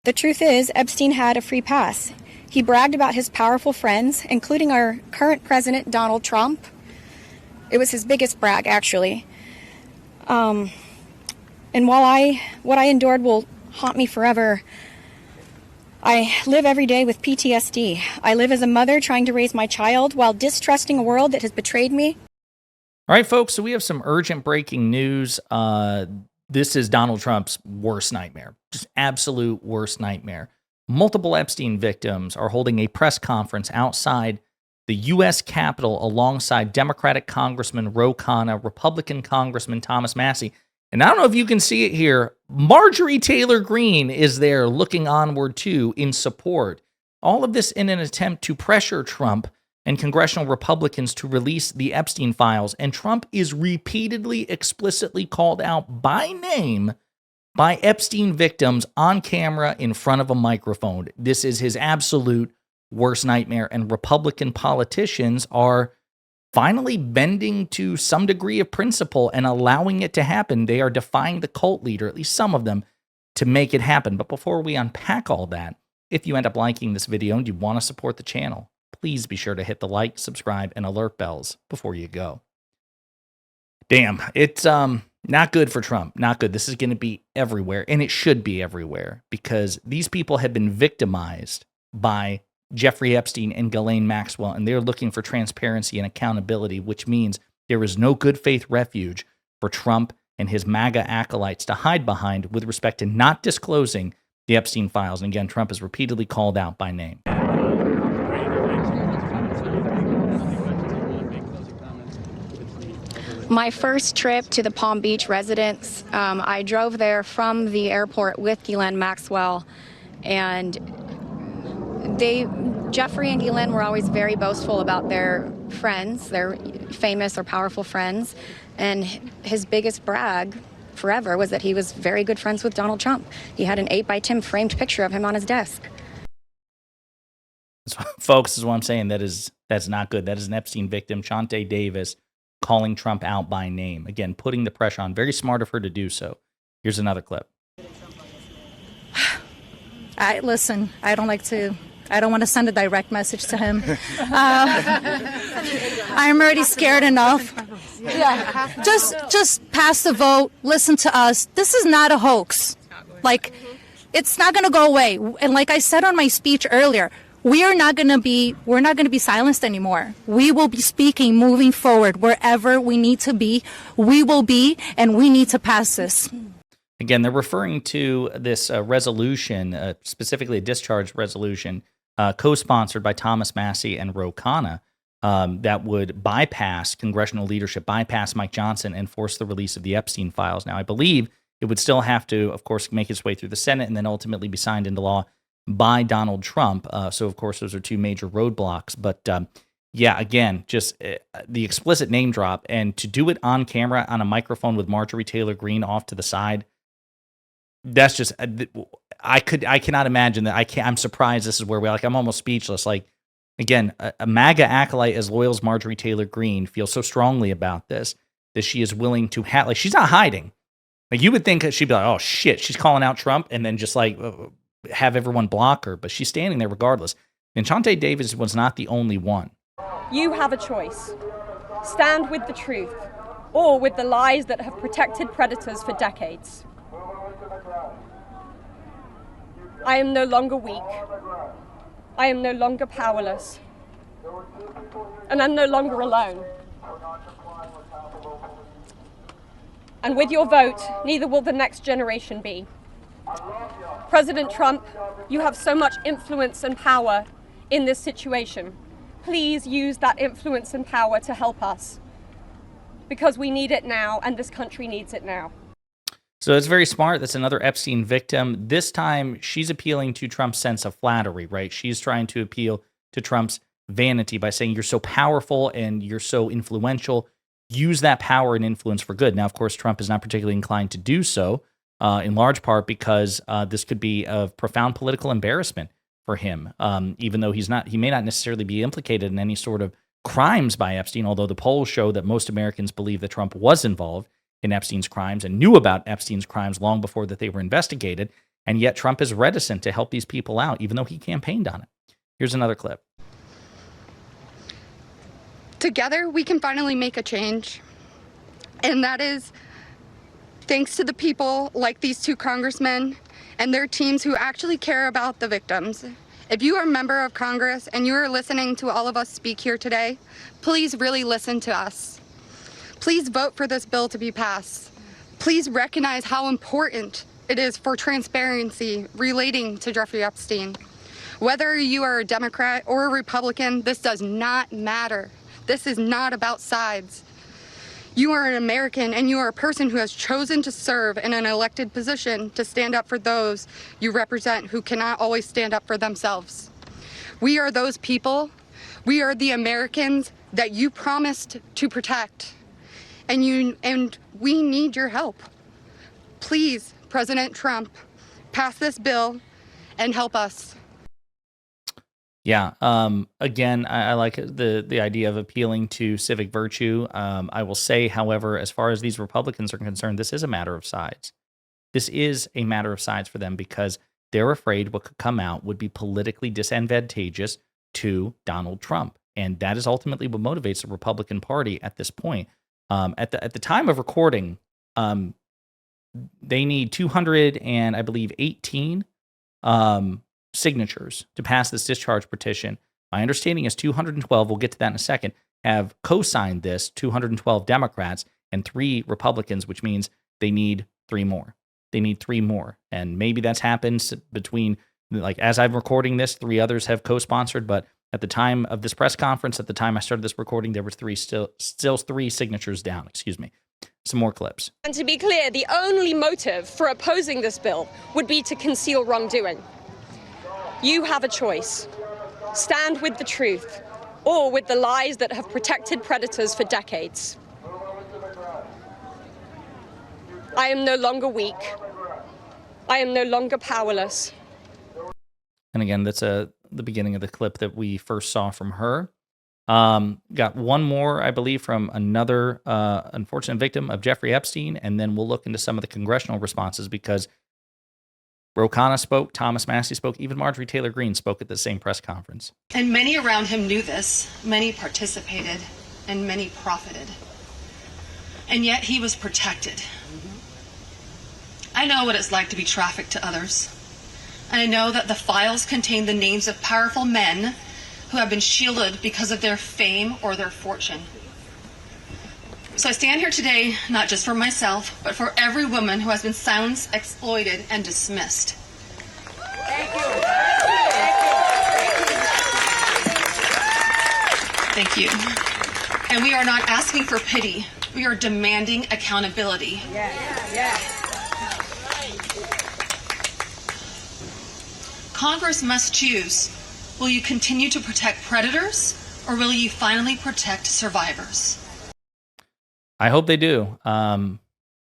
The truth is, Epstein had a free pass. He bragged about his powerful friends, including our current president, Donald Trump. It was his biggest brag, actually. And while what I endured will haunt me forever, I live every day with PTSD. I live as a mother trying to raise my child while distrusting a world that has betrayed me. All right, folks, so we have some urgent breaking news. This is Donald Trump's worst nightmare, just absolute worst nightmare. Multiple Epstein victims are holding a press conference outside the U.S. Capitol alongside Democratic Congressman Ro Khanna, Republican Congressman Thomas Massie. And I don't know if you can see it here, Marjorie Taylor Greene is there looking onward too in support. All of this in an attempt to pressure Trump and congressional Republicans to release the Epstein files. And Trump is repeatedly, explicitly called out by name by Epstein victims on camera in front of a microphone. This is his absolute worst nightmare. And Republican politicians are finally bending to some degree of principle and allowing it to happen. They are defying the cult leader, at least some of them, to make it happen. But before we unpack all that, if you end up liking this video and you want to support the channel, please be sure to hit the like, subscribe, and alert bells before you go. Damn, it's not good for Trump. Not good. This is going to be everywhere, and it should be everywhere, because these people have been victimized by Jeffrey Epstein and Ghislaine Maxwell, and they're looking for transparency and accountability, which means there is no good faith refuge for Trump and his MAGA acolytes to hide behind with respect to not disclosing the Epstein files. And again, Trump is repeatedly called out by name. My first trip to the Palm Beach residence, I drove there from the airport with Ghislaine Maxwell, and Jeffrey and Ghislaine were always very boastful about their friends, their famous or powerful friends, and his biggest brag forever was that he was very good friends with Donald Trump. He had an 8x10 framed picture of him on his desk. Folks, this is what I'm saying. That's not good. That is an Epstein victim, Shante Davis, calling Trump out by name. Again, putting the pressure on. Very smart of her to do so. Here's another clip. Listen, I don't want to send a direct message to him. I'm already scared enough. Yeah, just pass the vote. Listen to us. This is not a hoax. Like, it's not going to go away. And like I said on my speech earlier, we're not going to be silenced anymore. We will be speaking moving forward. Wherever we need to be, we will be, and we need to pass this. Again, they're referring to this resolution, specifically a discharge resolution, co-sponsored by Thomas Massie and Ro Khanna, that would bypass congressional leadership, bypass Mike Johnson, and force the release of the Epstein files. Now, I believe it would still have to, of course, make its way through the Senate and then ultimately be signed into law by Donald Trump. So, of course, those are two major roadblocks. But, yeah, again, just the explicit name drop, and to do it on camera, on a microphone with Marjorie Taylor Greene off to the side, that's just, I cannot imagine that. I'm surprised this is where we're like, I'm almost speechless. Like, again, a MAGA acolyte as loyal as Marjorie Taylor Greene feels so strongly about this that she is willing to like, she's not hiding. Like, you would think that she'd be like, oh shit, she's calling out Trump, and then just like have everyone block her, but she's standing there regardless. And Shante Davis was not the only one. You have a choice. Stand with the truth, or with the lies that have protected predators for decades. I am no longer weak. I am no longer powerless. And I'm no longer alone. And with your vote, neither will the next generation be. President Trump, you have so much influence and power in this situation. Please use that influence and power to help us, because we need it now, and this country needs it now. So it's very smart. That's another Epstein victim. This time, she's appealing to Trump's sense of flattery, right? She's trying to appeal to Trump's vanity by saying, you're so powerful and you're so influential. Use that power and influence for good. Now, of course, Trump is not particularly inclined to do so, in large part because this could be of profound political embarrassment for him, even though he may not necessarily be implicated in any sort of crimes by Epstein, although the polls show that most Americans believe that Trump was involved in Epstein's crimes and knew about Epstein's crimes long before that they were investigated. And yet Trump is reticent to help these people out, even though he campaigned on it. Here's another clip. Together, we can finally make a change. And that is thanks to the people like these two congressmen and their teams who actually care about the victims. If you are a member of Congress and you are listening to all of us speak here today, please really listen to us. Please vote for this bill to be passed. Please recognize how important it is for transparency relating to Jeffrey Epstein. Whether you are a Democrat or a Republican, this does not matter. This is not about sides. You are an American and you are a person who has chosen to serve in an elected position to stand up for those you represent who cannot always stand up for themselves. We are those people. We are the Americans that you promised to protect. And we need your help. Please, President Trump, pass this bill and help us. Yeah. Again, I like the idea of appealing to civic virtue. I will say, however, as far as these Republicans are concerned, this is a matter of sides. This is a matter of sides for them because they're afraid what could come out would be politically disadvantageous to Donald Trump. And that is ultimately what motivates the Republican Party at this point. At the time of recording, they need 200 and I believe 18 signatures to pass this discharge petition. My understanding is 212, we'll get to that in a second, have co-signed this, 212 Democrats and 3 Republicans, which means they need 3 more. They need 3 more. And maybe that's happened between, like, as I'm recording this, 3 others have co-sponsored, but at the time of this press conference, at the time I started this recording, there were still 3 signatures down, excuse me. Some more clips. And to be clear, the only motive for opposing this bill would be to conceal wrongdoing. You have a choice. Stand with the truth or with the lies that have protected predators for decades. I am no longer weak. I am no longer powerless. And again, that's the beginning of the clip that we first saw from her. Got one more, I believe, from another unfortunate victim of Jeffrey Epstein, and then we'll look into some of the congressional responses because Ro Khanna spoke, Thomas Massie spoke, even Marjorie Taylor Greene spoke at the same press conference. And many around him knew this, many participated, and many profited. And yet he was protected. I know what it's like to be trafficked to others. And I know that the files contain the names of powerful men who have been shielded because of their fame or their fortune. So I stand here today, not just for myself, but for every woman who has been silenced, exploited, and dismissed. Thank you. Thank you. And we are not asking for pity. We are demanding accountability. Congress must choose. Will you continue to protect predators, or will you finally protect survivors? I hope they do.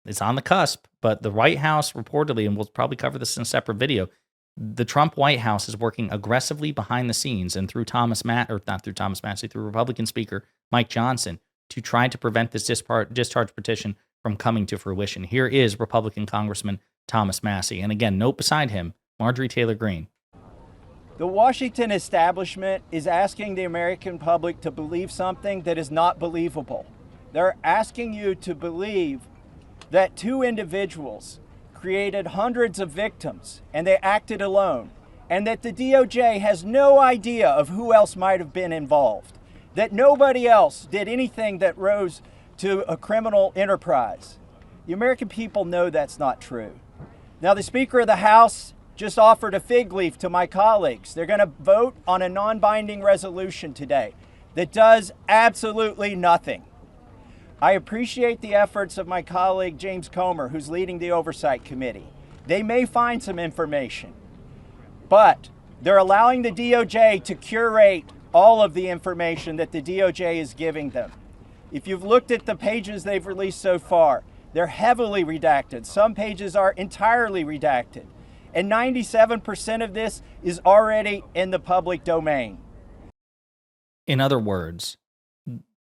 It's on the cusp, but the White House reportedly, and we'll probably cover this in a separate video, the Trump White House is working aggressively behind the scenes and through through Republican Speaker Mike Johnson to try to prevent this discharge petition from coming to fruition. Here is Republican Congressman Thomas Massie. And again, note beside him, Marjorie Taylor Greene. The Washington establishment is asking the American public to believe something that is not believable. They're asking you to believe that 2 individuals created hundreds of victims and they acted alone, and that the DOJ has no idea of who else might have been involved, that nobody else did anything that rose to a criminal enterprise. The American people know that's not true. Now, the Speaker of the House just offered a fig leaf to my colleagues. They're going to vote on a non-binding resolution today that does absolutely nothing. I appreciate the efforts of my colleague James Comer, who's leading the Oversight Committee. They may find some information, but they're allowing the DOJ to curate all of the information that the DOJ is giving them. If you've looked at the pages they've released so far, they're heavily redacted. Some pages are entirely redacted. And 97% of this is already in the public domain. In other words,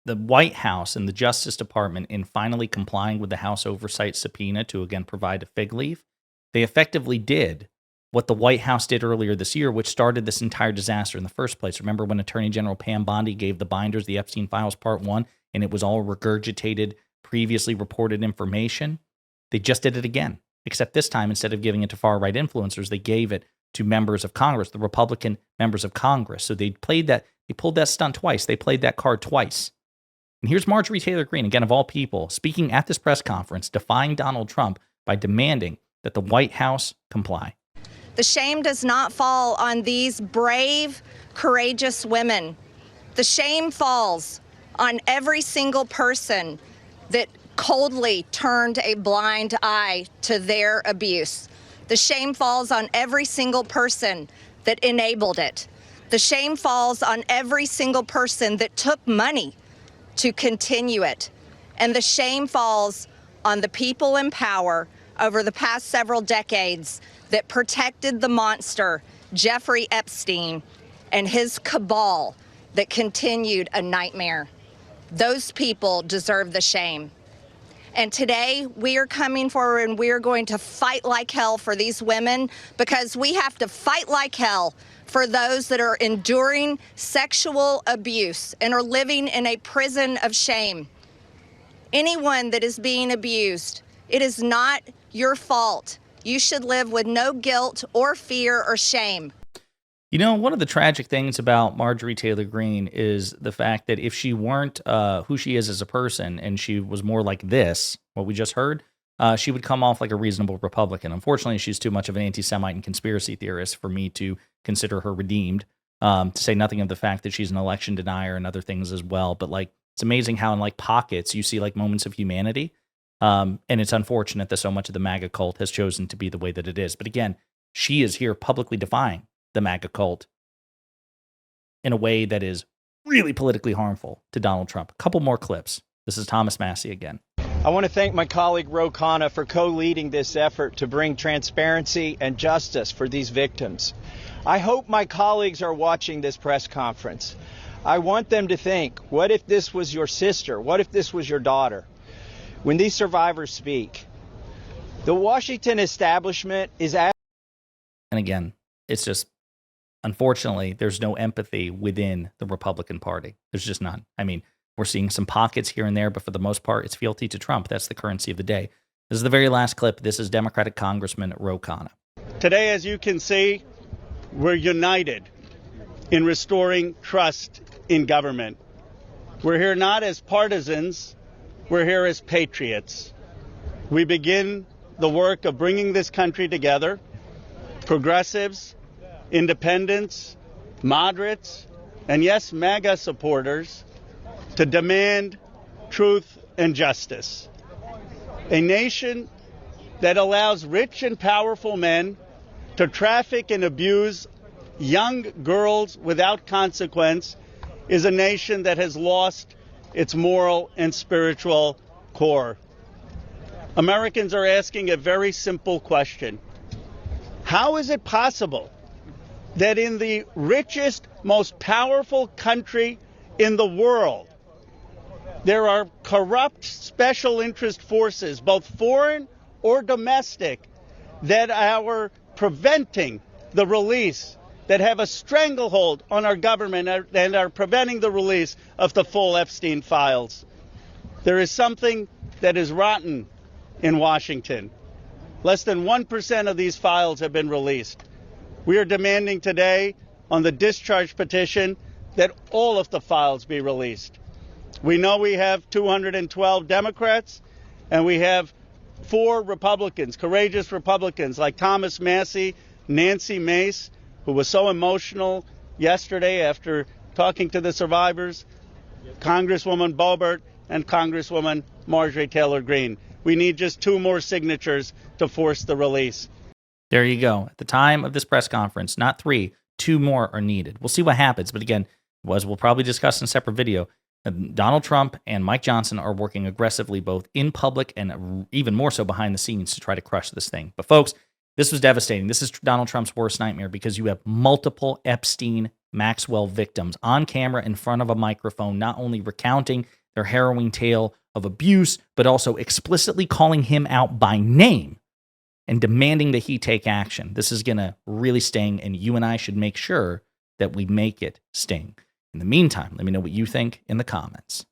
the White House and the Justice Department, in finally complying with the House oversight subpoena to again provide a fig leaf, they effectively did what the White House did earlier this year, which started this entire disaster in the first place. Remember when Attorney General Pam Bondi gave the binders, the Epstein Files Part 1, and it was all regurgitated, previously reported information? They just did it again, except this time, instead of giving it to far-right influencers, they gave it to members of Congress, the Republican members of Congress. So they pulled that stunt twice. They played that card twice. And here's Marjorie Taylor Greene, again, of all people, speaking at this press conference, defying Donald Trump by demanding that the White House comply. The shame does not fall on these brave, courageous women. The shame falls on every single person that coldly turned a blind eye to their abuse. The shame falls on every single person that enabled it. The shame falls on every single person that took money to continue it. And the shame falls on the people in power over the past several decades that protected the monster, Jeffrey Epstein, and his cabal that continued a nightmare. Those people deserve the shame. And today we are coming forward and we are going to fight like hell for these women, because we have to fight like hell for those that are enduring sexual abuse and are living in a prison of shame. Anyone that is being abused, it is not your fault. You should live with no guilt or fear or shame. You know, one of the tragic things about Marjorie Taylor Greene is the fact that if she weren't who she is as a person, and she was more like this, what we just heard, she would come off like a reasonable Republican. Unfortunately, she's too much of an anti-Semite and conspiracy theorist for me to consider her redeemed, to say nothing of the fact that she's an election denier and other things as well. But like, it's amazing how in like pockets you see like moments of humanity. And it's unfortunate that so much of the MAGA cult has chosen to be the way that it is. But again, she is here publicly defying the MAGA cult in a way that is really politically harmful to Donald Trump. A couple more clips. This is Thomas Massie again. I want to thank my colleague Ro Khanna for co-leading this effort to bring transparency and justice for these victims. I hope my colleagues are watching this press conference. I want them to think, what if this was your sister? What if this was your daughter? When these survivors speak, the Washington establishment is And again, it's just, unfortunately, there's no empathy within the Republican Party. There's just none. I mean, we're seeing some pockets here and there, but for the most part, it's fealty to Trump. That's the currency of the day. This is the very last clip. This is Democratic Congressman Ro Khanna. Today, as you can see, we're united in restoring trust in government. We're here not as partisans, we're here as patriots. We begin the work of bringing this country together, progressives, independents, moderates, and yes, MAGA supporters, to demand truth and justice. A nation that allows rich and powerful men to traffic and abuse young girls without consequence is a nation that has lost its moral and spiritual core. Americans are asking a very simple question. How is it possible that in the richest, most powerful country in the world, there are corrupt special interest forces, both foreign or domestic, that are preventing the release, that have a stranglehold on our government and are preventing the release of the full Epstein files? There is something that is rotten in Washington. Less than 1% of these files have been released. We are demanding today on the discharge petition that all of the files be released. We know we have 212 Democrats and we have 4 Republicans, courageous Republicans like Thomas Massie, Nancy Mace, who was so emotional yesterday after talking to the survivors, Congresswoman Boebert, and Congresswoman Marjorie Taylor Greene. We need just 2 more signatures to force the release. There you go. At the time of this press conference, not 3, 2 more are needed. We'll see what happens. But again, as we'll probably discuss in a separate video, Donald Trump and Mike Johnson are working aggressively both in public and even more so behind the scenes to try to crush this thing. But folks, this was devastating. This is Donald Trump's worst nightmare because you have multiple Epstein Maxwell victims on camera in front of a microphone, not only recounting their harrowing tale of abuse, but also explicitly calling him out by name and demanding that he take action. This is going to really sting, and you and I should make sure that we make it sting. In the meantime, let me know what you think in the comments.